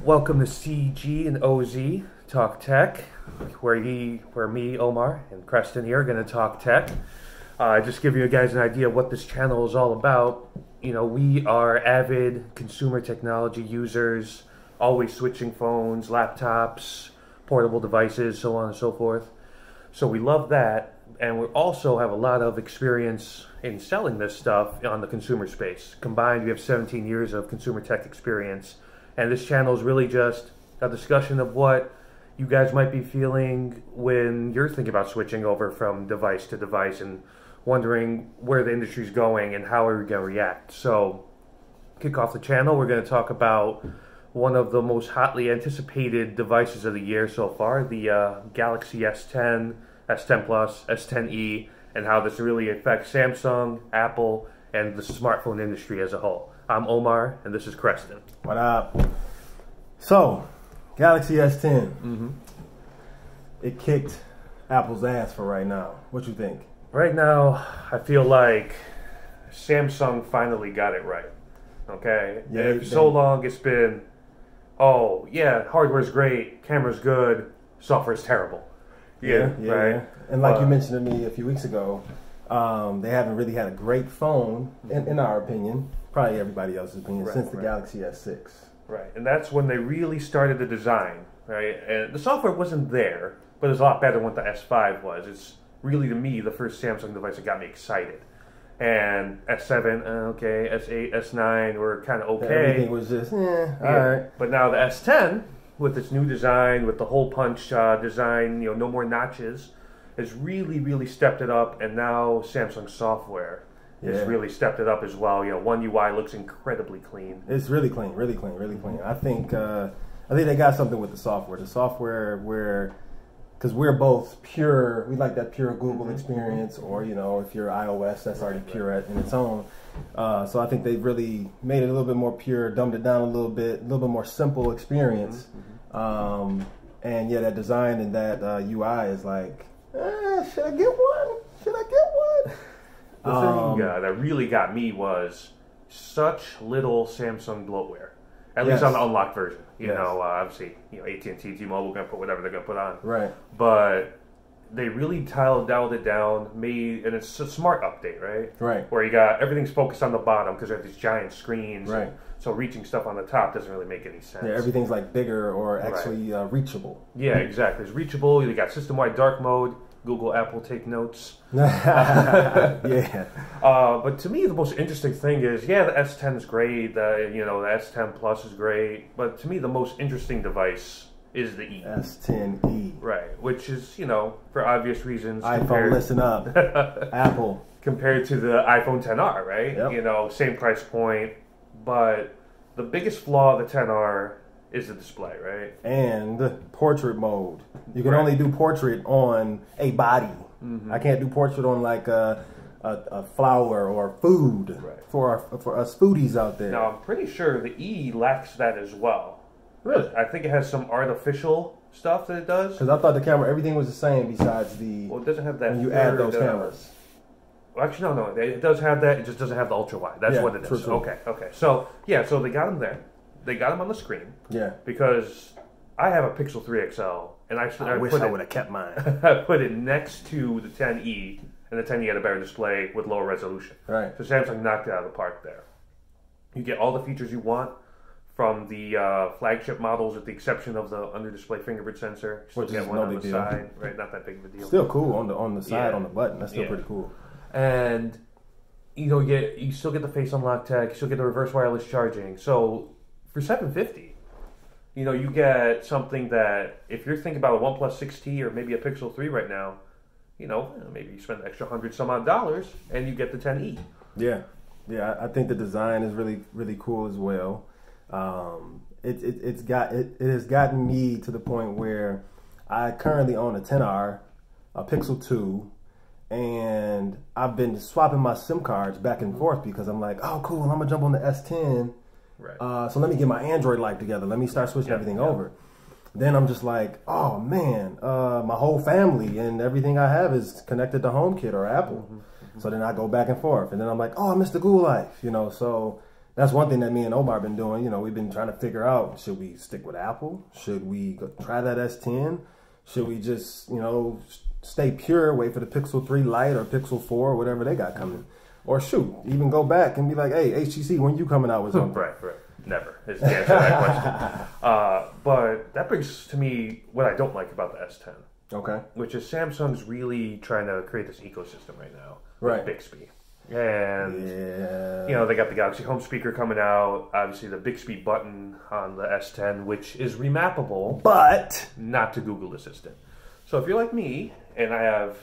Welcome to CG and OZ Talk Tech, where me, Omar, and Preston here are going to talk tech. Just give you guys an idea of what this channel is all about. You know, we are avid consumer technology users, always switching phones, laptops, portable devices, so on and so forth. So we love that, and we also have a lot of experience in selling this stuff on the consumer space. Combined, we have 17 years of consumer tech experience. And this channel is really just a discussion of what you guys might be feeling when you're thinking about switching over from device to device and wondering where the industry is going and how are we going to react. So, kick off the channel, we're going to talk about one of the most hotly anticipated devices of the year so far, the Galaxy S10, S10 Plus, S10e, and how this really affects Samsung, Apple, and the smartphone industry as a whole. I'm Omar, and this is Creston. What up? So, Galaxy S10. It kicked Apple's ass for right now. What you think? Right now, I feel like Samsung finally got it right. Okay? Yeah, For so long, it's been, oh, yeah, hardware's great, camera's good, software's terrible. Yeah. Right? And like you mentioned to me a few weeks ago, they haven't really had a great phone, in our opinion, probably everybody else's opinion, since the Galaxy S6. Right, and that's when they really started the design, right? And the software wasn't there, but it's a lot better than what the S5 was. It's really, to me, the first Samsung device that got me excited. And S7, okay, S8, S9 were kind of okay. Everything was just, all right. But now the S10, with its new design, with the hole punch design, you know, no more notches, has really, really stepped it up, and now Samsung software has really stepped it up as well. You know, One UI looks incredibly clean. It's really clean, really clean, really clean. I think they got something with the software. The software because we're both pure, we like that pure Google experience, or, you know, if you're iOS, that's already pure in its own. So I think they've really made it a little bit more pure, dumbed it down a little bit more simple experience. And yeah, that design and that UI is like, should I get one? Should I get one? The thing that really got me was such little Samsung bloatware. At least on the unlocked version. You know, obviously, you know, AT&T, T-Mobile are going to put whatever they're going to put on. Right. But they really dialed it down, and it's a smart update, right? Right. Where you got everything's focused on the bottom because they have these giant screens. Right. So reaching stuff on the top doesn't really make any sense. Yeah, everything's like bigger or actually reachable. Yeah, exactly. It's reachable. You got system-wide dark mode. Google, Apple, take notes. Yeah. But to me, the most interesting thing is, the S10 is great. The S10 Plus is great. But to me, the most interesting device is the E. S10e. Right, which is, you know, for obvious reasons. iPhone, listen up. Apple. Compared to the iPhone XR, right? Yep. You know, same price point. But the biggest flaw of the XR is the display, right? And portrait mode. You can only do portrait on a body. I can't do portrait on like a flower or food for us foodies out there. Now, I'm pretty sure the E lacks that as well. Really? I think it has some artificial stuff that it does. Because I thought the camera, everything was the same besides the... Well, it doesn't have that. When you add those cameras. Well, actually, no. It does have that. It just doesn't have the ultra wide. That's what it is. True. Okay. So, so they got them there. They got them on the screen. Yeah. Because I have a Pixel 3 XL, and I wish I would have kept mine. I put it next to the 10e, and the 10e had a better display with lower resolution. Right. So Samsung knocked it out of the park there. You get all the features you want from the flagship models, with the exception of the under-display fingerprint sensor. Which get is one no on big the deal. side, right? Not that big of a deal. Still cool on the side on the button. That's still pretty cool. And you know, you still get the face unlock tech. You still get the reverse wireless charging. So for $750, you know, you get something that if you're thinking about a OnePlus 6T or maybe a Pixel 3 right now, you know, maybe you spend an extra $100 some odd and you get the 10e. Yeah, I think the design is really, really cool as well. It has gotten me to the point where I currently own a 10R, a Pixel 2, and I've been swapping my SIM cards back and forth because I'm like, oh, cool, I'm gonna jump on the S10. Right. So let me get my Android life together. Let me start switching everything over. Then I'm just like, oh man, my whole family and everything I have is connected to HomeKit or Apple. So then I go back and forth, and then I'm like, oh, I missed the Google life, you know. So That's one thing that me and Omar been doing. You know, we've been trying to figure out, should we stick with Apple? Should we try that S10? Should we just, you know, stay pure, wait for the Pixel 3 Lite or Pixel 4 or whatever they got coming? Or shoot, even go back and be like, hey, HTC, when you coming out with something? Right. Never is the answer to that question. But that brings to me what I don't like about the S10. Okay. Which is Samsung's really trying to create this ecosystem right now. Right. With Bixby. And, you know, they got the Galaxy Home speaker coming out. Obviously, the Bixby button on the S10, which is remappable. But not to Google Assistant. So if you're like me, and I have,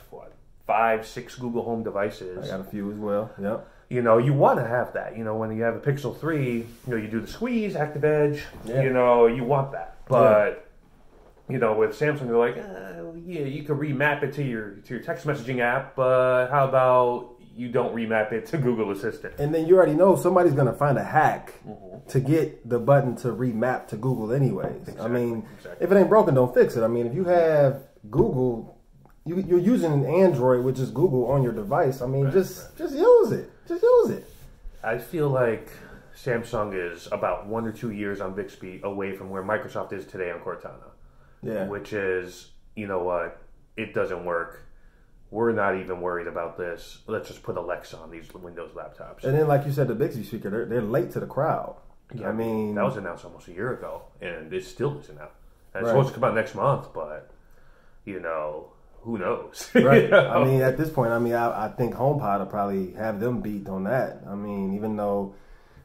5, 6 Google Home devices. I got a few as well, yep. You know, you want to have that. You know, when you have a Pixel 3, you know, you do the squeeze, active edge. Yeah. You know, you want that. But, you know, with Samsung, they're like, yeah, you can remap it to your text messaging app, but how about you don't remap it to Google Assistant? And then you already know somebody's going to find a hack to get the button to remap to Google anyways. Exactly. I mean, if it ain't broken, don't fix it. I mean, if you have Google, you're using an Android, which is Google, on your device. I mean, just use it. Just use it. I feel like Samsung is about 1 or 2 years on Bixby away from where Microsoft is today on Cortana. Yeah. Which is, you know what, it doesn't work. We're not even worried about this. Let's just put Alexa on these Windows laptops. And then, like you said, the Bixby speaker, they're late to the crowd. Yeah, I mean, that was announced almost a year ago, and it still isn't out. And it's supposed to come out next month, but, you know, who knows? Right. You know? I mean, at this point, I think HomePod will probably have them beat on that. I mean, even though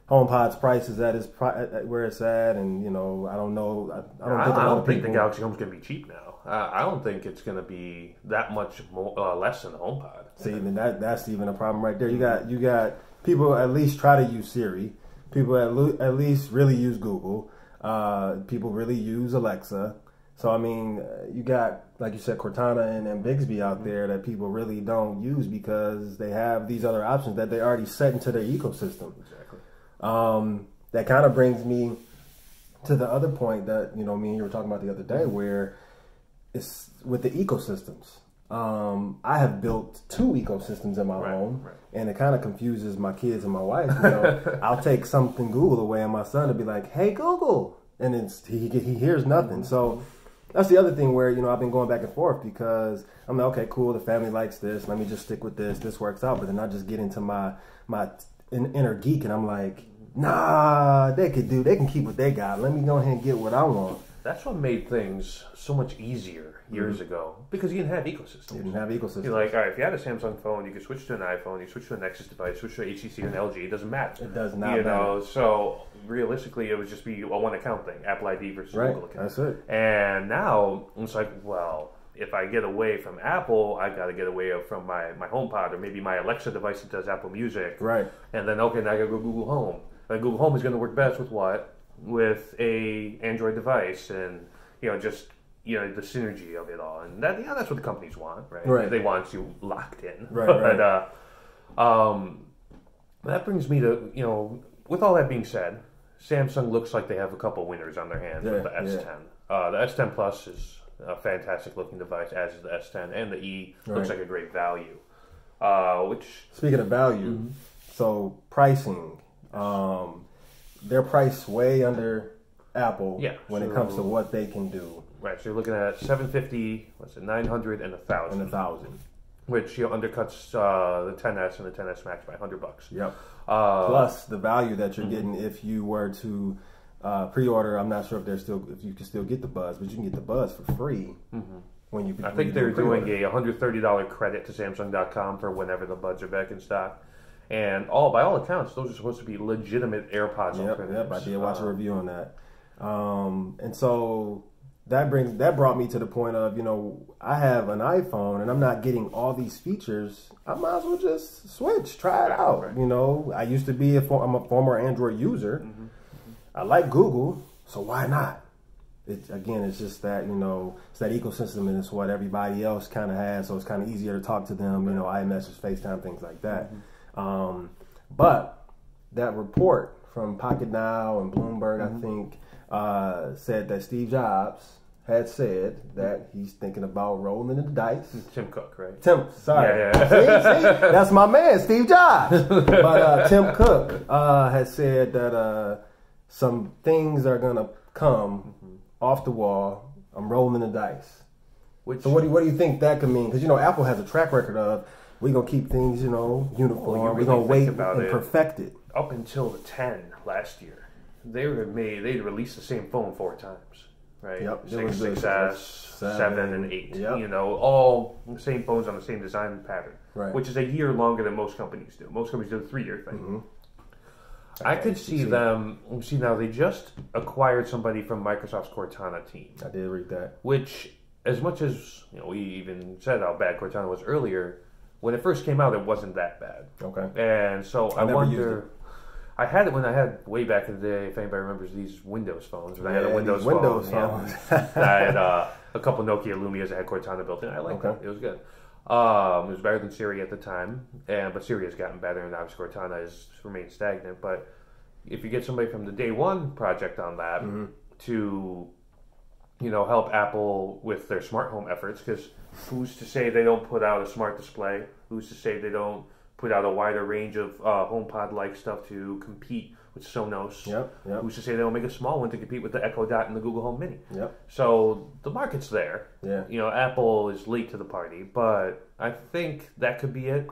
HomePod's price is at where it's at, and, you know, I don't know. I don't think the Galaxy Home's going to be cheap now. I don't think it's going to be that much more, less than the HomePod. See, then that's even a problem right there. You got people at least try to use Siri. People at least really use Google. People really use Alexa. So, I mean, you got, like you said, Cortana and Bixby out there that people really don't use because they have these other options that they already set into their ecosystem. Exactly. That kind of brings me to the other point that, you know, me and you were talking about the other day, where it's with the ecosystems. I have built 2 ecosystems in my home, and it kind of confuses my kids and my wife. You know, I'll take something Google away, and my son will be like, "Hey Google," and he hears nothing. So that's the other thing where, you know, I've been going back and forth because I'm like, okay, cool, the family likes this. Let me just stick with this. This works out. But then I just get into my inner geek, and I'm like, nah, they can keep what they got. Let me go ahead and get what I want. That's what made things so much easier years ago, because you didn't have ecosystems. You didn't have ecosystems. You're like, all right, if you had a Samsung phone, you could switch to an iPhone, you switch to a Nexus device, switch to an HTC and LG. It doesn't matter. It does not matter. Know, so realistically, it would just be a one account thing, Apple ID versus Google account. That's it. And now it's like, well, if I get away from Apple, I got to get away from my HomePod or maybe my Alexa device that does Apple Music. Right. And then, okay, now I got to go Google Home. And Google Home is going to work best with what? With a Android device, and, you know, just, you know, the synergy of it all. And that, that's what the companies want, right? They want you locked in. Right. But that brings me to, you know, with all that being said, Samsung looks like they have a couple winners on their hands with the S10. The S10 Plus is a fantastic looking device, as is the S10, and the E looks like a great value. Which, speaking of value, so pricing, they're priced way under Apple when it comes to what they can do. Right, so you're looking at $750, $900, and $1,000. And $1,000. Which, you know, undercuts the 10S and the 10S Max by $100. Yep. Plus the value that you're getting if you were to pre-order. I'm not sure if you can still get the Buzz, but you can get the Buzz for free when you. I think they're doing a $130 credit to Samsung.com for whenever the Buds are back in stock. And by all accounts, those are supposed to be legitimate AirPods alternatives. Yep, I did watch a review on that. And so that brought me to the point of, you know, I have an iPhone and I'm not getting all these features. I might as well just switch, try it out. Right. You know, I used to be I'm a former Android user. I like Google, so why not? It's just that, you know, it's that ecosystem, and it's what everybody else kind of has, so it's kind of easier to talk to them, you know, iMessage, FaceTime, things like that. But that report from Pocket Now and Bloomberg, I think, said that Steve Jobs had said that he's thinking about rolling the dice. Tim Cook, right? Sorry. Yeah. See, that's my man, Steve Jobs. But Tim Cook has said that some things are gonna come off the wall. I'm rolling the dice. So what do you think that could mean? Because Apple has a track record of we're gonna keep things uniform. We're gonna wait and perfect it. Up until the 10 last year, they released the same phone 4 times. Right, yep. 6, 6S, 7, and 8. Yep. All the same phones on the same design pattern, right. Which is a year longer than most companies do. Most companies do a 3-year thing. I could see them. See, now they just acquired somebody from Microsoft's Cortana team. I did read that. Which, as much as we even said how bad Cortana was earlier, when it first came out, it wasn't that bad. Okay. And so I wonder. I had it when I had way back in the day. If anybody remembers these Windows phones, when I had a Windows phone. I had a couple Nokia Lumias that had Cortana built in. I liked it. It was good. It was better than Siri at the time, but Siri has gotten better, and obviously Cortana has remained stagnant. But if you get somebody from the day one project on that to help Apple with their smart home efforts, because who's to say they don't put out a smart display? Who's to say they don't put out a wider range of HomePod-like stuff to compete with Sonos? Yep. Who's to say they don't make a small one to compete with the Echo Dot and the Google Home Mini? Yep. So the market's there. Yeah. Apple is late to the party, but I think that could be it.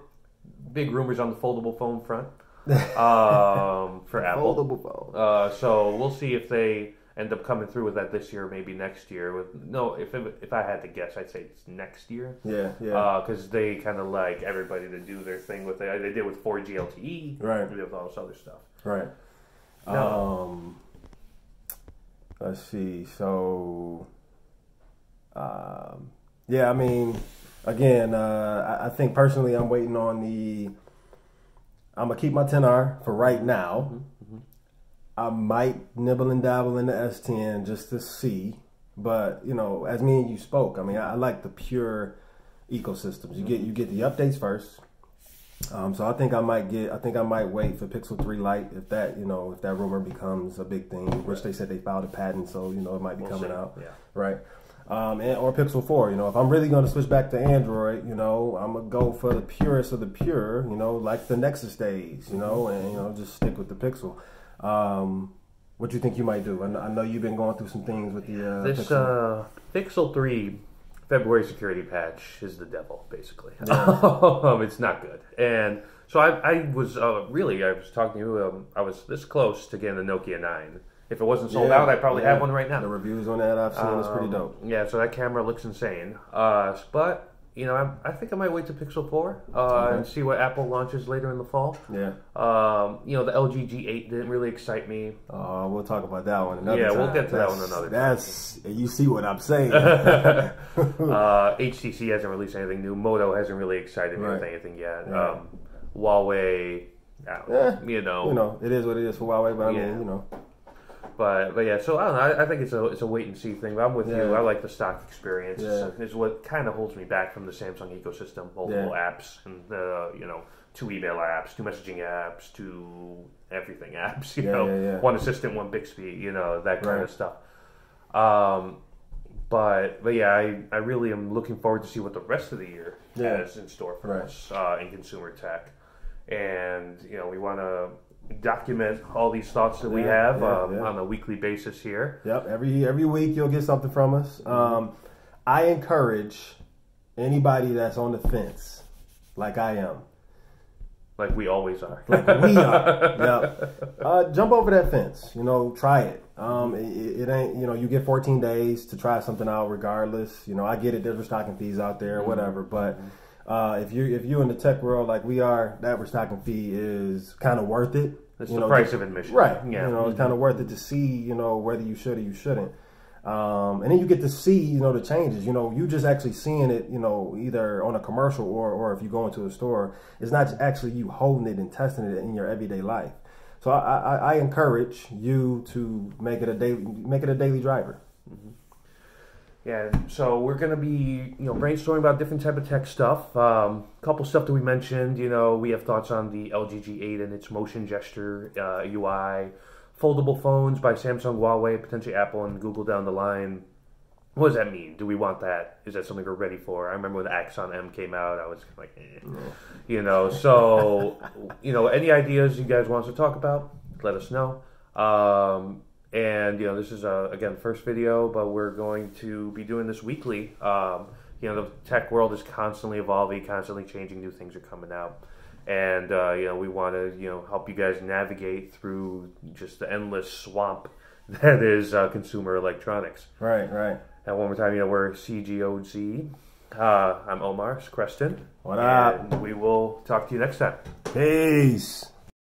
Big rumors on the foldable phone front for Apple. Foldable phone. So we'll see if they end up coming through with that this year, maybe next year. If I had to guess, I'd say it's next year. Yeah. Because they kind of like everybody to do their thing with it. They did with 4G LTE. Right. They did with all this other stuff. Right. No. Let's see. So, yeah. I mean, again, I think personally, I'm waiting on I'm gonna keep my 10R for right now. I might nibble and dabble in the S10 just to see, but as me and you spoke, I mean, I like the pure ecosystems. You get the updates first. So I think I might wait for Pixel 3 Lite if that rumor becomes a big thing, which they said they filed a patent, so it might be coming out. Yeah. Right. Or Pixel 4. If I'm really going to switch back to Android, I'm gonna go for the purest of the pure. Like the Nexus days. And just stick with the Pixel. What do you think you might do? I know you've been going through some things with the this Pixel. Pixel 3 February security patch is the devil, basically. Yeah. It's not good. And so I was talking to you, I was this close to getting the Nokia 9. If it wasn't sold out, I probably have one right now. The reviews on that I've seen is pretty dope. Yeah, so that camera looks insane. But I think I might wait to Pixel 4 and see what Apple launches later in the fall. Yeah. The LG G8 didn't really excite me. We'll talk about that one another time. We'll get to that one another time. You see what I'm saying. HTC hasn't released anything new. Moto hasn't really excited me with anything yet. Right. Huawei, it is what it is for Huawei, but I mean, But yeah, so I don't know. I think it's a wait and see thing. But I'm with you. I like the stock experience. It's what kind of holds me back from the Samsung ecosystem. Multiple apps and 2 email apps, 2 messaging apps, 2 everything apps. One assistant, 1 Bixby. That kind of stuff. But yeah, I really am looking forward to see what the rest of the year has in store for us in consumer tech, and we want to document all these thoughts that we have on a weekly basis here. Yep, every week you'll get something from us. I encourage anybody that's on the fence, like I am. Like we always are. Like we are. Yep. Jump over that fence. Try it. It ain't, you get 14 days to try something out regardless. I get it, there's restocking fees out there, whatever, but if you're in the tech world like we are, that restocking fee is kind of worth it. It's the price of admission. Right. Yeah. It's kind of worth it to see, whether you should or you shouldn't. And then you get to see, the changes. You just actually seeing it, either on a commercial or if you go into a store. It's not actually you holding it and testing it in your everyday life. So I encourage you to make it a daily driver. Mm-hmm. Yeah, so we're going to be, brainstorming about different type of tech stuff. Couple stuff that we mentioned, we have thoughts on the LG G8 and its motion gesture UI, foldable phones by Samsung, Huawei, potentially Apple and Google down the line. what does that mean? Do we want that? Is that something we're ready for? I remember when the Axon M came out, I was like, you know. So, you know, any ideas you guys want us to talk about, let us know. And you know, this is again first video, but we're going to be doing this weekly. You know, the tech world is constantly evolving, constantly changing. New things are coming out, and you know, we want to help you guys navigate through just the endless swamp that is consumer electronics. Right, right. And one more time, we're CGOZ. I'm Omar, it's Creston. What up? And we will talk to you next time. Peace.